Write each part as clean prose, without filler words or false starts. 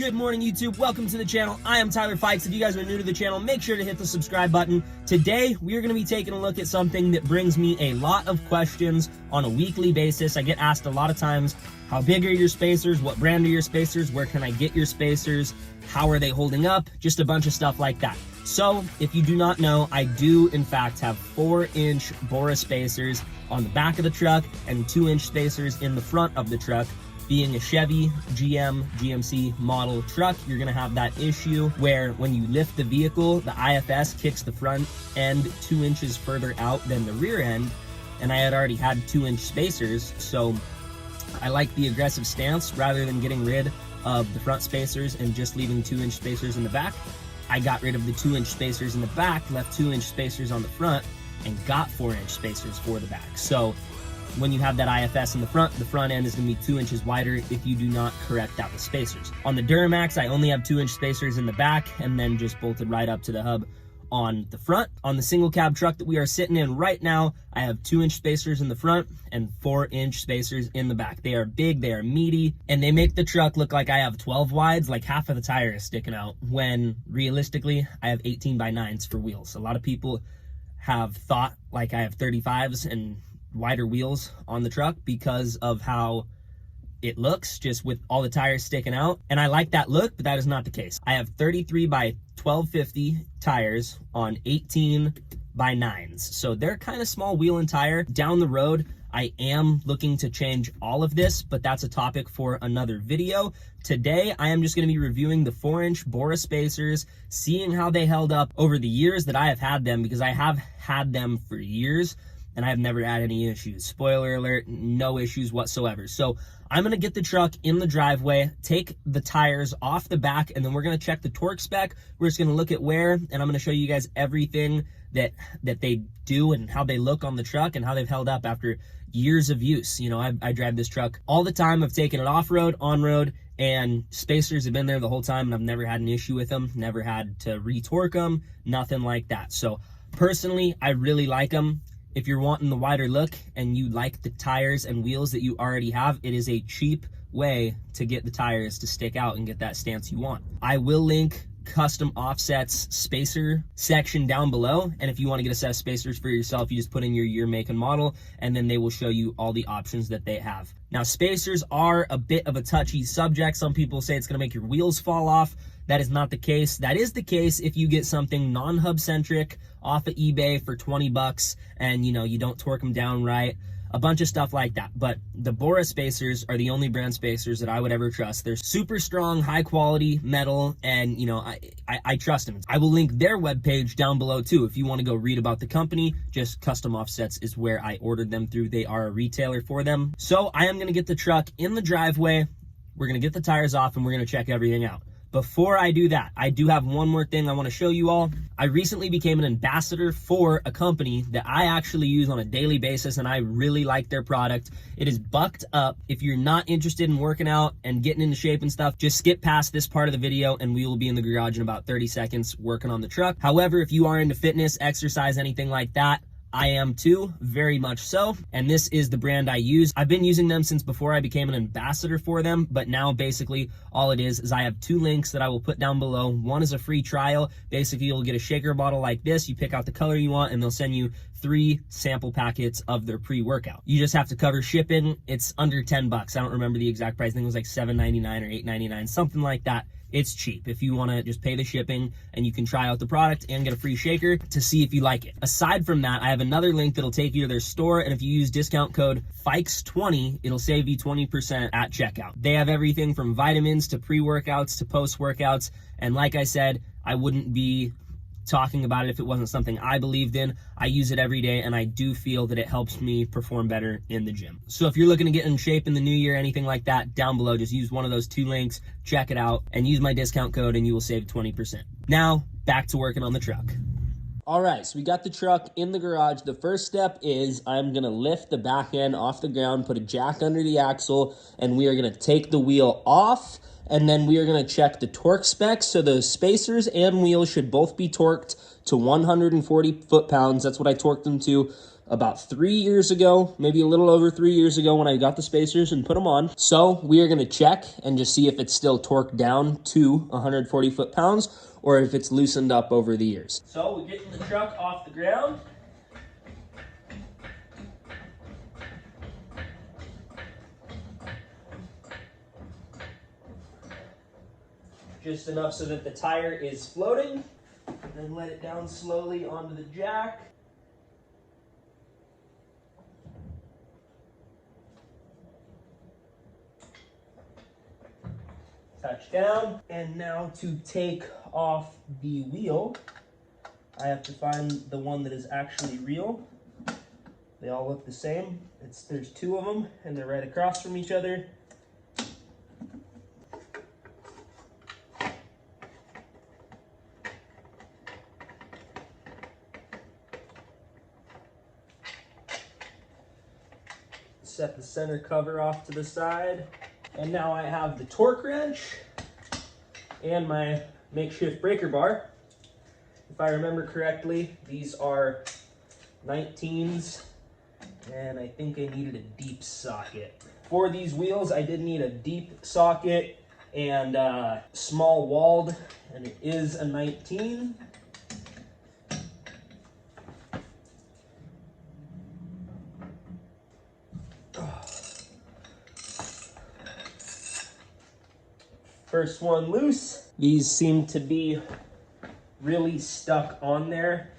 Good morning, YouTube. Welcome to the channel. I am Tyler Fikes. If you guys are new to the channel, make sure to hit the subscribe button. Today, we are going to be taking a look at something that brings me a lot of questions on a weekly basis. I get asked a lot of times, how big are your spacers? What brand are your spacers? Where can I get your spacers? How are they holding up? Just a bunch of stuff like that. So, if you do not know, I do, in fact, have 4-inch BORA spacers on the back of the truck and 2-inch spacers in the front of the truck. Being a Chevy, GM, GMC model truck, you're gonna have that issue where when you lift the vehicle, the IFS kicks the front end 2 inches further out than the rear end, and I had already had 2-inch spacers, so I like the aggressive stance rather than getting rid of the front spacers and just leaving 2-inch spacers in the back. I got rid of the 2-inch spacers in the back, left 2-inch spacers on the front, and got 4-inch spacers for the back. So when you have that IFS in the front end is going to be 2 inches wider if you do not correct out the spacers. On the Duramax, I only have 2-inch spacers in the back and then just bolted right up to the hub on the front. On the single cab truck that we are sitting in right now, I have 2-inch spacers in the front and 4-inch spacers in the back. They are big, they are meaty, and they make the truck look like I have 12 wides, like half of the tire is sticking out, when realistically, I have 18x9s for wheels. A lot of people have thought like I have 35s and wider wheels on the truck because of how it looks, just with all the tires sticking out. And I like that look, but that is not the case. I have 33 by 1250 tires on 18x9s. So they're kind of small wheel and tire. Down the road, I am looking to change all of this, but that's a topic for another video. Today, I am just going to be reviewing the 4-inch BORA spacers, seeing how they held up over the years that I have had them, because I have had them for years and I have never had any issues. Spoiler alert, no issues whatsoever. So I'm gonna get the truck in the driveway, take the tires off the back, and then we're gonna check the torque spec. We're just gonna look at wear, and I'm gonna show you guys everything that they do and how they look on the truck and how they've held up after years of use. You know, I drive this truck all the time. I've taken it off-road, on-road, and spacers have been there the whole time, and I've never had an issue with them, never had to re-torque them, nothing like that. So personally, I really like them. If you're wanting the wider look and you like the tires and wheels that you already have, it is a cheap way to get the tires to stick out and get that stance you want. I will link custom offsets spacer section down below, and if you want to get a set of spacers for yourself, you just put in your year, make, and model, and then they will show you all the options that they have. Now, spacers are a bit of a touchy subject. Some people say it's going to make your wheels fall off. That is not the case. That is the case if you get something non-hub centric off of eBay for 20 bucks and you don't torque them down right, a bunch of stuff like that. But the BORA spacers are the only brand spacers that I would ever trust. They're super strong, high quality metal, and I trust them. I will link their webpage down below too. If you want to go read about the company, just Custom Offsets is where I ordered them through. They are a retailer for them. So I am going to get the truck in the driveway. We're going to get the tires off and we're going to check everything out. Before I do that, I do have one more thing I want to show you all. I recently became an ambassador for a company that I actually use on a daily basis, and I really like their product. It is Bucked Up. If you're not interested in working out and getting into shape and stuff, just skip past this part of the video and we will be in the garage in about 30 seconds working on the truck. However, if you are into fitness, exercise, anything like that, I am too, very much so, and this is the brand I use. I've been using them since before I became an ambassador for them, but now basically all it is I have 2 links that I will put down below. One is a free trial. Basically, you'll get a shaker bottle like this. You pick out the color you want, and they'll send you 3 sample packets of their pre-workout. You just have to cover shipping. It's under 10 bucks. I don't remember the exact price. I think it was like $7.99 or $8.99, something like that. It's cheap if you want to just pay the shipping, and you can try out the product and get a free shaker to see if you like it. Aside from that, I have another link that'll take you to their store, and if you use discount code FIKES20, it'll save you 20% at checkout. They have everything from vitamins to pre-workouts to post-workouts, and like I said, I wouldn't be talking about it if it wasn't something I believed in. I use it every day, and I do feel that it helps me perform better in the gym. So if you're looking to get in shape in the new year, anything like that, down below, just use one of those 2 links, check it out, and use my discount code, and you will save 20%. Now, back to working on the truck. All right, so we got the truck in the garage. The first step is I'm gonna lift the back end off the ground, put a jack under the axle, and we are gonna take the wheel off, and then we are going to check the torque specs. So the spacers and wheels should both be torqued to 140 foot-pounds. That's what I torqued them to about 3 years ago, maybe a little over 3 years ago when I got the spacers and put them on. So we are gonna check and just see if it's still torqued down to 140 foot-pounds or if it's loosened up over the years. So we're getting the truck off the ground. Just enough so that the tire is floating, and then let it down slowly onto the jack. Touch down, and now to take off the wheel, I have to find the one that is actually real. They all look the same. There's 2 of them, and they're right across from each other. Set the center cover off to the side. And now I have the torque wrench and my makeshift breaker bar. If I remember correctly, these are 19s, and I think I needed a deep socket. For these wheels, I did need a deep socket and small walled, and it is a 19. First one loose. These seem to be really stuck on there,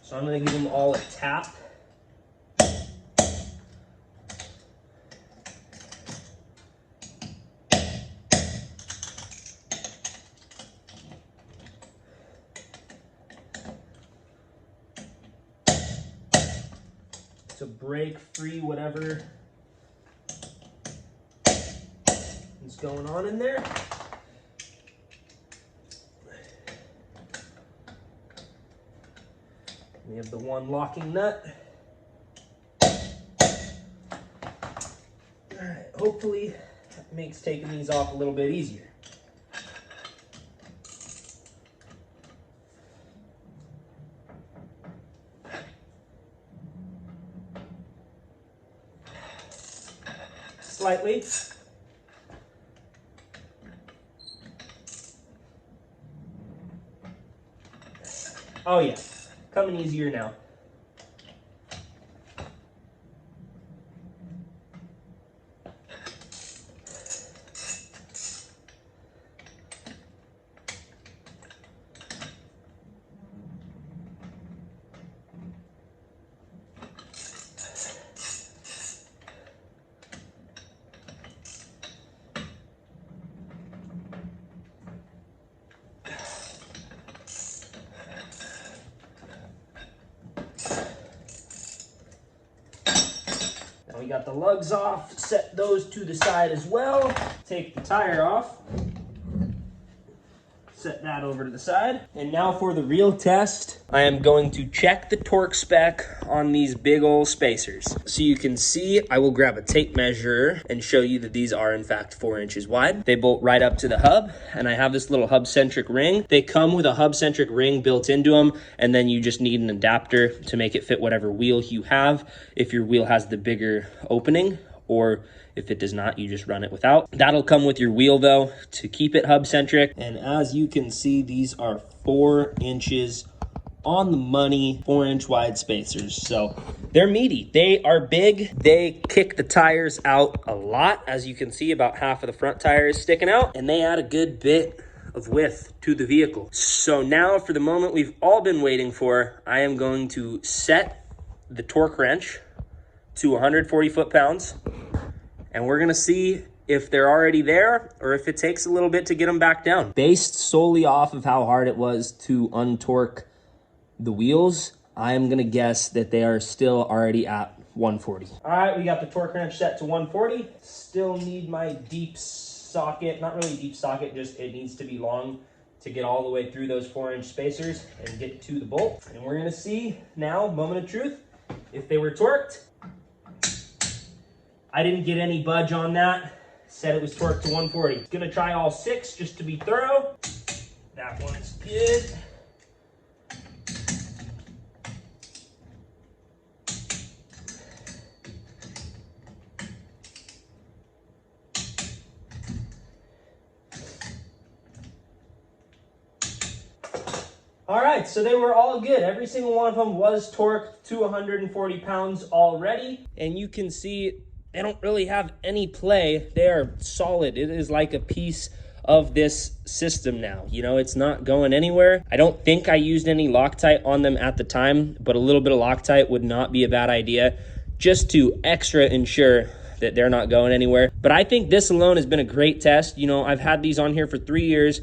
so I'm going to give them all a tap. To break free whatever is going on in there. We have the one locking nut. All right, hopefully that makes taking these off a little bit easier. Slightly. Oh yeah. Coming easier now. We got the lugs off, set those to the side as well. Take the tire off, set that over to the side. And now for the real test, I am going to check the torque spec on these big old spacers. So you can see, I will grab a tape measure and show you that these are in fact 4 inches wide. They bolt right up to the hub, and I have this little hub-centric ring. They come with a hub-centric ring built into them, and then you just need an adapter to make it fit whatever wheel you have. If your wheel has the bigger opening, or if it does not, you just run it without. That'll come with your wheel though, to keep it hub-centric. And as you can see, these are 4 inches on the money, 4-inch wide spacers. So they're meaty, they are big. They kick the tires out a lot. As you can see, about half of the front tire is sticking out, and they add a good bit of width to the vehicle. So now for the moment we've all been waiting for, I am going to set the torque wrench to 140 foot-pounds, and we're gonna see if they're already there or if it takes a little bit to get them back down. Based solely off of how hard it was to untorque the wheels, I am gonna guess that they are still already at 140. All right, we got the torque wrench set to 140. Still need my deep socket, not really deep socket, just it needs to be long to get all the way through those 4-inch spacers and get to the bolt. And we're gonna see now, moment of truth, if they were torqued. I didn't get any budge on that. Said it was torqued to 140. Gonna try all 6 just to be thorough. That one's good. All right, so they were all good. Every single one of them was torqued to 140 pounds already. And you can see they don't really have any play. They are solid. It is like a piece of this system now. You know, it's not going anywhere. I don't think I used any Loctite on them at the time, but a little bit of Loctite would not be a bad idea just to extra ensure that they're not going anywhere. But I think this alone has been a great test. You know, I've had these on here for 3 years.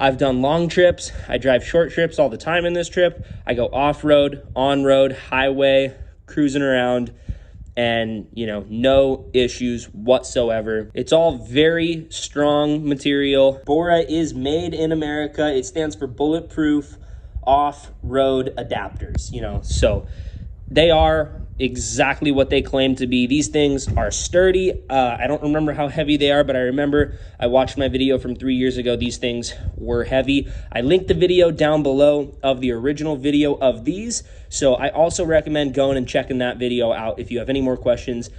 I've done long trips. I drive short trips all the time in this trip. I go off-road, on-road, highway, cruising around, and, you know, no issues whatsoever. It's all very strong material. BORA is made in America. It stands for Bulletproof Off-Road Adapters, you know, so they are exactly what they claim to be. These things are sturdy. I don't remember how heavy they are, but I remember I watched my video from 3 years ago. These things were heavy. I linked the video down below of the original video of these. So I also recommend going and checking that video out if you have any more questions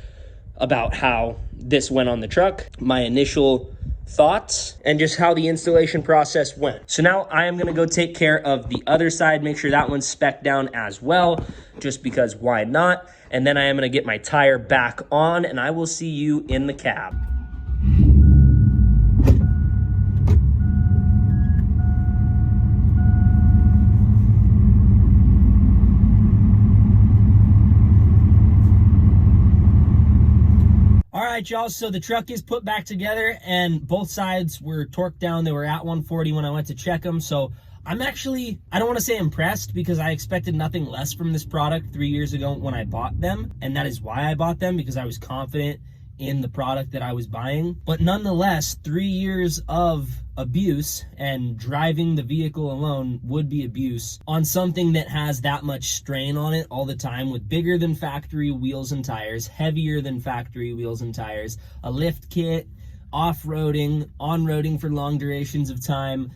about how this went on the truck, my initial thoughts, and just how the installation process went. So now I am gonna go take care of the other side, make sure that one's spec'd down as well, just because why not? And then I am gonna get my tire back on, and I will see you in the cab. All right, y'all, so the truck is put back together and both sides were torqued down. They were at 140 when I went to check them. So I'm actually, I don't want to say impressed, because I expected nothing less from this product 3 years ago when I bought them. And that is why I bought them, because I was confident in the product that I was buying. But nonetheless, 3 years of abuse, and driving the vehicle alone would be abuse on something that has that much strain on it all the time, with bigger than factory wheels and tires, heavier than factory wheels and tires, a lift kit, off-roading, on-roading for long durations of time.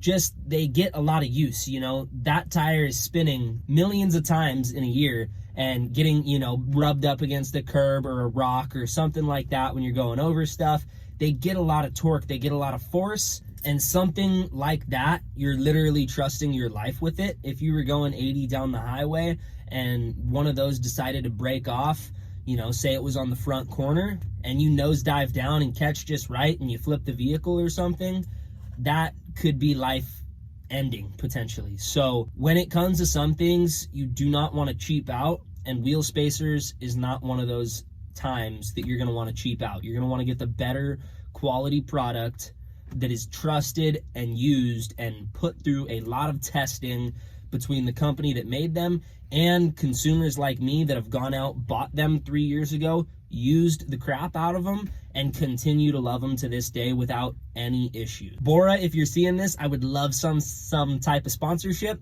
Just, they get a lot of use, you know. That tire is spinning millions of times in a year and getting, you know, rubbed up against a curb or a rock or something like that when you're going over stuff. They get a lot of torque, they get a lot of force, and something like that, you're literally trusting your life with it. If you were going 80 down the highway and one of those decided to break off, you know, say it was on the front corner, and you nosedive down and catch just right and you flip the vehicle or something, that could be life ending potentially. So when it comes to some things, you do not want to cheap out, and wheel spacers is not one of those times that you're going to want to cheap out. You're going to want to get the better quality product that is trusted and used and put through a lot of testing between the company that made them and consumers like me that have gone out, bought them 3 years ago, used the crap out of them, and continue to love them to this day without any issue. BORA, if you're seeing this, I would love some type of sponsorship.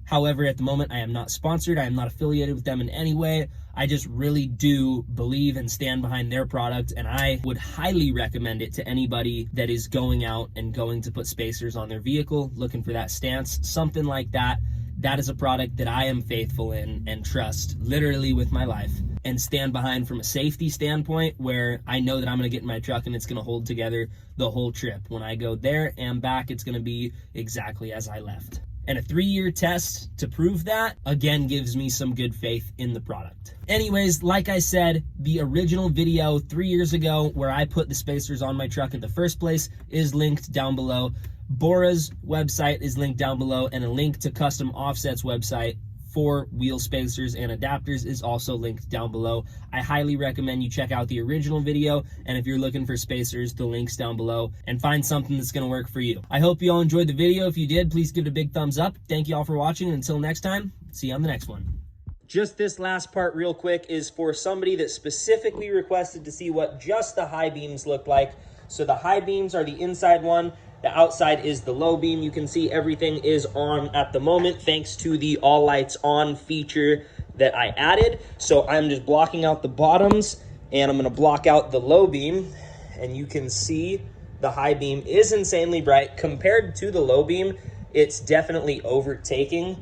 However, at the moment, I am not sponsored. I am not affiliated with them in any way. I just really do believe and stand behind their product, and I would highly recommend it to anybody that is going out and going to put spacers on their vehicle, looking for that stance, something like that. That is a product that I am faithful in and trust literally with my life, and stand behind from a safety standpoint, where I know that I'm going to get in my truck and it's going to hold together the whole trip. When I go there and back, it's going to be exactly as I left. And a 3-year test to prove that, again, gives me some good faith in the product. Anyways, like I said, the original video 3 years ago where I put the spacers on my truck in the first place is linked down below. BORA's website is linked down below, and a link to Custom Offset's website for wheel spacers and adapters is also linked down below. I highly recommend you check out the original video, and if you're looking for spacers, the link's down below, and find something that's gonna work for you. I hope you all enjoyed the video. If you did, please give it a big thumbs up. Thank you all for watching, and until next time, see you on the next one. Just this last part real quick is for somebody that specifically requested to see what just the high beams look like. So the high beams are the inside one. The outside is the low beam. You can see everything is on at the moment thanks to the all lights on feature that I added. So I'm just blocking out the bottoms, and I'm gonna block out the low beam, and you can see the high beam is insanely bright. Compared to the low beam, it's definitely overtaking,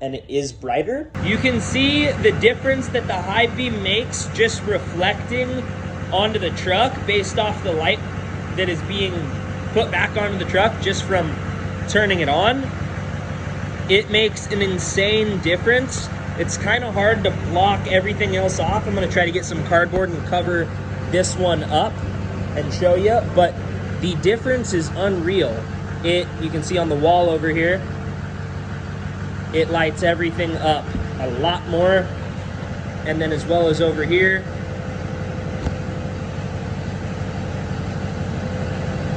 and it is brighter. You can see the difference that the high beam makes just reflecting onto the truck based off the light that is being put back onto the truck just from turning it on. it makes an insane difference. It's kind of hard to block everything else off. I'm gonna try to get some cardboard and cover this one up and show you, but the difference is unreal. You can see on the wall over here, it lights everything up a lot more. And then as well as over here,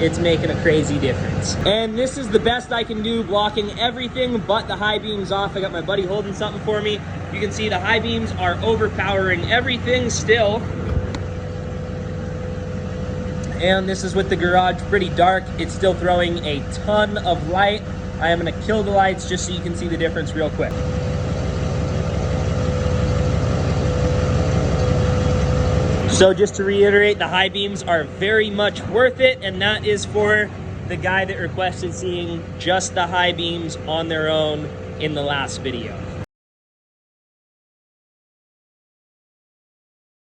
it's making a crazy difference. And this is the best I can do, blocking everything but the high beams off. I got my buddy holding something for me. You can see the high beams are overpowering everything still. And this is with the garage pretty dark. It's still throwing a ton of light. I am gonna kill the lights just so you can see the difference real quick. So just to reiterate, the high beams are very much worth it, and that is for the guy that requested seeing just the high beams on their own in the last video.